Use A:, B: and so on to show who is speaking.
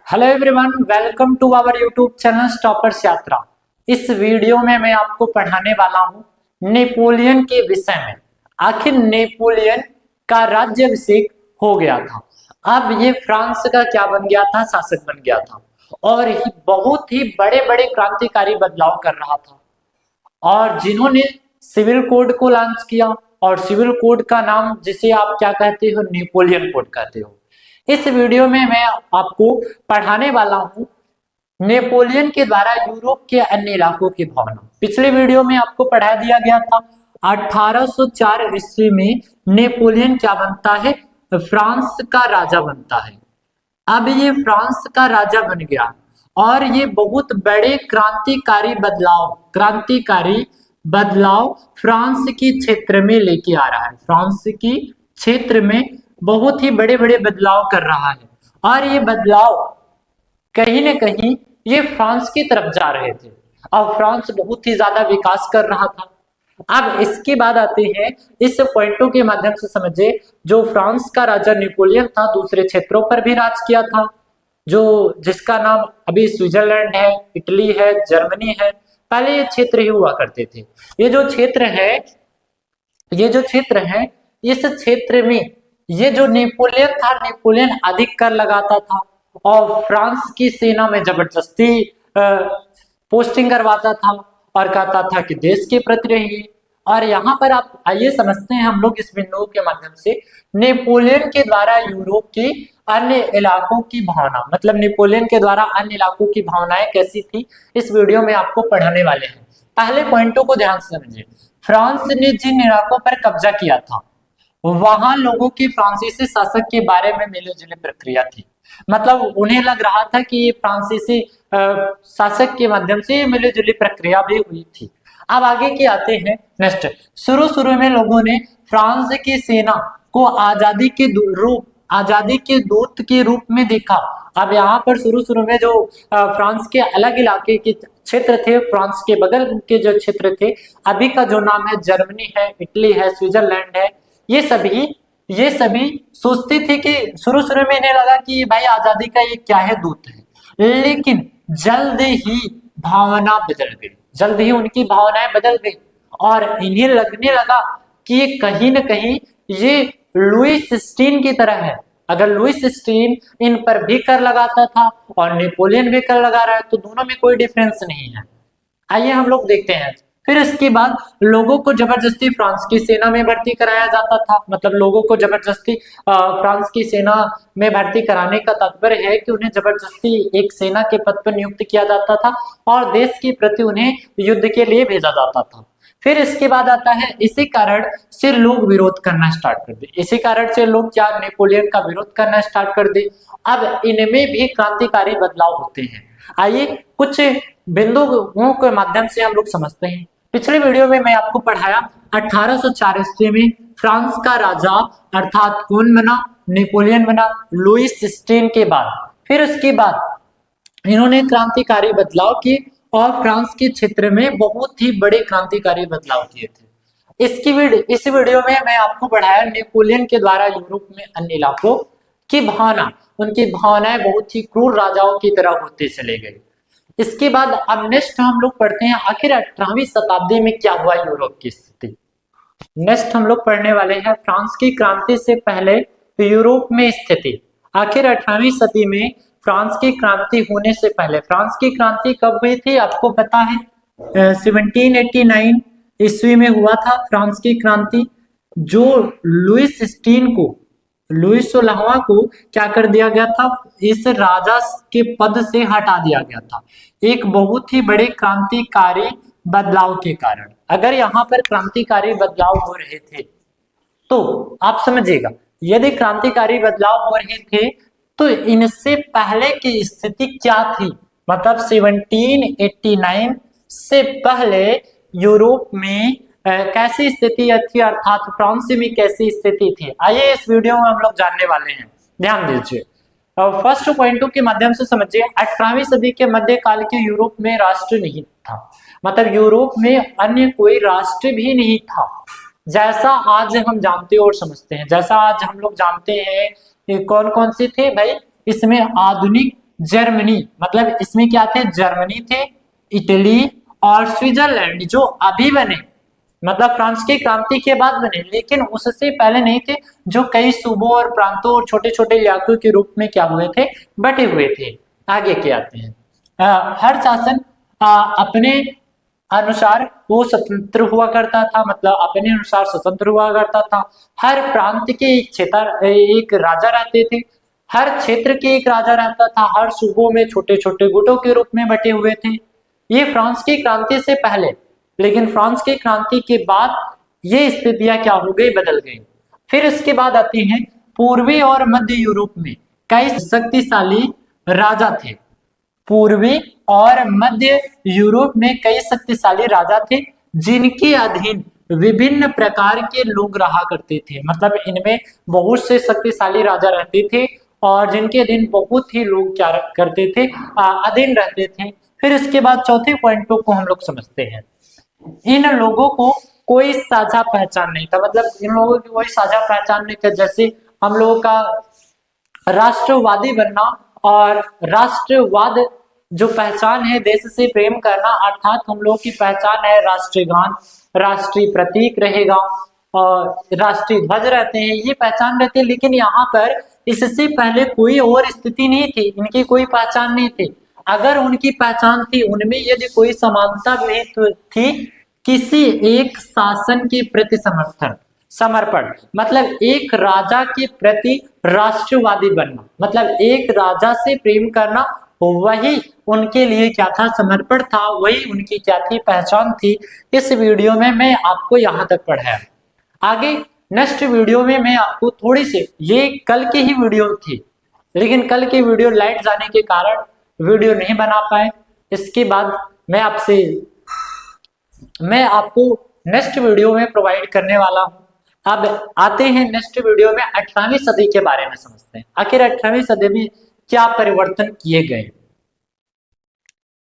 A: Hello everyone, welcome to our YouTube channel Toppers Yatra. इस video में मैं आपको पढ़ाने वाला हूं नेपोलियन के विषय में। आखिर नेपोलियन का राज्याभिषेक हो गया था। अब ये फ्रांस का क्या बन गया था? शासक बन गया था और बहुत ही बड़े बड़े क्रांतिकारी बदलाव कर रहा था। और जिन्होंने सिविल कोड को लॉन्च किया, और सिविल कोड का नाम जिसे आप क्या कहते हो? नेपोलियन कोड कहते हो। इस वीडियो में मैं आपको पढ़ाने वाला हूं नेपोलियन के द्वारा यूरोप के अन्य इलाकों की भावना। पिछले वीडियो में आपको पढ़ा दिया गया था 1804 ईस्वी में नेपोलियन क्या बनता है? फ्रांस का राजा बनता है। अब ये फ्रांस का राजा बन गया और ये बहुत बड़े क्रांतिकारी बदलाव फ्रांस की क्षेत्र में लेके आ रहा है। फ्रांस की क्षेत्र में बहुत ही बड़े बड़े बदलाव कर रहा है और ये बदलाव कहीं न कहीं ये फ्रांस की तरफ जा रहे थे और फ्रांस बहुत ही ज्यादा विकास कर रहा था। अब इसके बाद आते हैं, इस पॉइंटों के माध्यम से समझिए, जो फ्रांस का राजा नेपोलियन था दूसरे क्षेत्रों पर भी राज किया था, जो जिसका नाम अभी स्विट्जरलैंड है, इटली है, जर्मनी है। पहले ये क्षेत्र ही हुआ करते थे। ये जो क्षेत्र है ये जो क्षेत्र है इस क्षेत्र में ये जो नेपोलियन था, नेपोलियन अधिक कर लगाता था और फ्रांस की सेना में जबरदस्ती पोस्टिंग करवाता था और कहता था कि देश के प्रति रहिए। और यहाँ पर आप आइए समझते हैं हम लोग इस बिंदु के माध्यम से नेपोलियन के द्वारा यूरोप के अन्य इलाकों की भावना, मतलब नेपोलियन के द्वारा अन्य इलाकों की भावनाएं कैसी थी, इस वीडियो में आपको पढ़ाने वाले हैं। पहले पॉइंटों को ध्यान से समझिए। फ्रांस ने जिन इलाकों पर कब्जा किया था वहां लोगों की फ्रांसीसी शासक के बारे में मिली-जुली प्रक्रिया थी। मतलब उन्हें लग रहा था कि ये फ्रांसीसी शासक के माध्यम से मिली-जुली प्रक्रिया भी हुई थी। अब आगे के आते हैं नेक्स्ट। शुरू में लोगों ने फ्रांस की सेना को आजादी के दूत के रूप में देखा। अब यहाँ पर शुरू में जो फ्रांस के अलग इलाके के क्षेत्र थे, फ्रांस के बगल के जो क्षेत्र थे, अभी का जो नाम है जर्मनी है, इटली है, स्विट्जरलैंड है, ये सभी सोचते थे कि शुरू में इन्हें लगा कि भाई आजादी का ये क्या है, दूत है। लेकिन जल्द ही भावना बदल गई, जल्द ही उनकी भावनाएं बदल गई और इन्हें लगने लगा कि ये कहीं न कहीं ये लुईस स्टीन की तरह है। अगर लुईस स्टीन इन पर भी कर लगाता था और नेपोलियन भी कर लगा रहा है तो दोनों में कोई डिफरेंस नहीं है। आइए हम लोग देखते हैं। फिर इसके बाद लोगों को जबरदस्ती फ्रांस की सेना में भर्ती कराया जाता था। मतलब लोगों को जबरदस्ती फ्रांस की सेना में भर्ती कराने का तात्पर्य है कि उन्हें जबरदस्ती एक सेना के पद पर नियुक्त किया जाता था और देश के प्रति उन्हें युद्ध के लिए भेजा जाता था। फिर इसके बाद आता है, इसी कारण से लोग विरोध करना स्टार्ट कर दे। इसी कारण से लोग क्या नेपोलियन का विरोध करना स्टार्ट कर दे। अब इनमें भी क्रांतिकारी बदलाव होते हैं। आइए कुछ बिंदुओं के माध्यम से हम लोग समझते हैं। पिछले वीडियो में मैं आपको पढ़ाया 1804 ईस्वी में फ्रांस का राजा अर्थात कौन बना? नेपोलियन बना, लुईस स्टीन के बाद। फिर उसके बाद इन्होंने क्रांतिकारी बदलाव किए और फ्रांस के क्षेत्र में बहुत ही बड़े क्रांतिकारी बदलाव किए थे। इस वीडियो में मैं आपको पढ़ाया नेपोलियन के द्वारा यूरोप में अन्य इलाकों की भावना। उनकी भावनाएं बहुत ही क्रूर राजाओं की तरह होते चले गए। इसके बाद अब नेक्स्ट हम लोग पढ़ते हैं, आखिर 18वीं शताब्दी में क्या हुआ यूरोप की स्थिति। नेक्स्ट हम लोग पढ़ने वाले हैं फ्रांस की क्रांति से पहले यूरोप में स्थिति। आखिर 18वीं सदी में फ्रांस की क्रांति होने से पहले, फ्रांस की क्रांति कब हुई थी आपको पता है? 1789 ईस्वी में हुआ था फ्रांस की क्रांति, जो लुईस 16वां को क्या कर दिया गया था? इस राजा के पद से हटा दिया गया था, एक बहुत ही बड़े क्रांतिकारी बदलाव के कारण। अगर यहाँ पर क्रांतिकारी बदलाव हो रहे थे तो आप समझिएगा, यदि क्रांतिकारी बदलाव हो रहे थे तो इनसे पहले की स्थिति क्या थी? मतलब 1789 से पहले यूरोप में कैसी स्थिति थी, अर्थात फ्रांस में कैसी स्थिति थी। आइए इस वीडियो में हम लोग जानने वाले हैं, ध्यान दीजिए। फर्स्ट पॉइंटों के माध्यम से समझिए। 18वीं सदी के मध्यकाल के यूरोप में राष्ट्र नहीं था, मतलब यूरोप में अन्य कोई राष्ट्र भी नहीं था जैसा आज हम जानते और समझते हैं। जैसा आज हम लोग जानते हैं कौन कौन से थे भाई? इसमें आधुनिक जर्मनी, मतलब इसमें क्या थे, जर्मनी थे, इटली और स्विट्जरलैंड जो अभी बने, मतलब फ्रांस की क्रांति के बाद बने, लेकिन उससे पहले नहीं थे, जो कई सूबों और प्रांतों और छोटे छोटे इलाकों के रूप में क्या हुए थे, बटे हुए थे। आगे क्या आते हैं, हर शासन अपने अनुसार वो स्वतंत्र हुआ करता था, मतलब अपने अनुसार स्वतंत्र हुआ करता था। हर प्रांत के एक क्षेत्र, एक राजा रहते थे, हर क्षेत्र के एक राजा रहता था, हर सूबों में छोटे छोटे गुटों के रूप में बटे हुए थे। ये फ्रांस की क्रांति से पहले, लेकिन फ्रांस की क्रांति के बाद ये स्थितियां क्या हो गई, बदल गई। फिर इसके बाद आती हैं पूर्वी और मध्य यूरोप में कई शक्तिशाली राजा थे। पूर्वी और मध्य यूरोप में कई शक्तिशाली राजा थे, जिनके अधीन विभिन्न प्रकार के लोग रहा करते थे, मतलब इनमें बहुत से शक्तिशाली राजा रहते थे और जिनके अधीन बहुत ही लोग क्या करते थे, अधीन रहते थे। फिर इसके बाद चौथे पॉइंटों को हम लोग समझते हैं। इन लोगों को कोई साझा पहचान नहीं था, मतलब इन लोगों की कोई साझा पहचान नहीं था। जैसे हम लोगों का राष्ट्रवादी बनना और राष्ट्रवाद जो पहचान है, देश से प्रेम करना, अर्थात हम लोग की पहचान है राष्ट्रीय गान, राष्ट्रीय प्रतीक रहेगा और राष्ट्रीय ध्वज रहते हैं, ये पहचान रहती है। लेकिन यहाँ पर इससे पहले कोई और स्थिति नहीं थी, इनकी कोई पहचान नहीं थी। अगर उनकी पहचान थी, उनमें यदि कोई समानता भी तो थी, किसी एक शासन के प्रति समर्पण, मतलब एक राजा के प्रति राष्ट्रवादी बनना, मतलब एक राजा से प्रेम करना, वही उनके लिए क्या था, समर्पण था, वही उनकी क्या थी, पहचान थी। इस वीडियो में मैं आपको यहाँ तक पढ़ाया। आगे नेक्स्ट वीडियो में मैं आपको थोड़ी सी, ये कल की ही वीडियो थी, लेकिन कल की वीडियो लाइट जाने के कारण वीडियो नहीं बना पाए। इसके बाद मैं आपको नेक्स्ट वीडियो में प्रोवाइड करने वाला हूं। अब आते हैं नेक्स्ट वीडियो में 18वीं सदी के बारे में समझते हैं, आखिर 18वीं सदी में क्या परिवर्तन किए गए।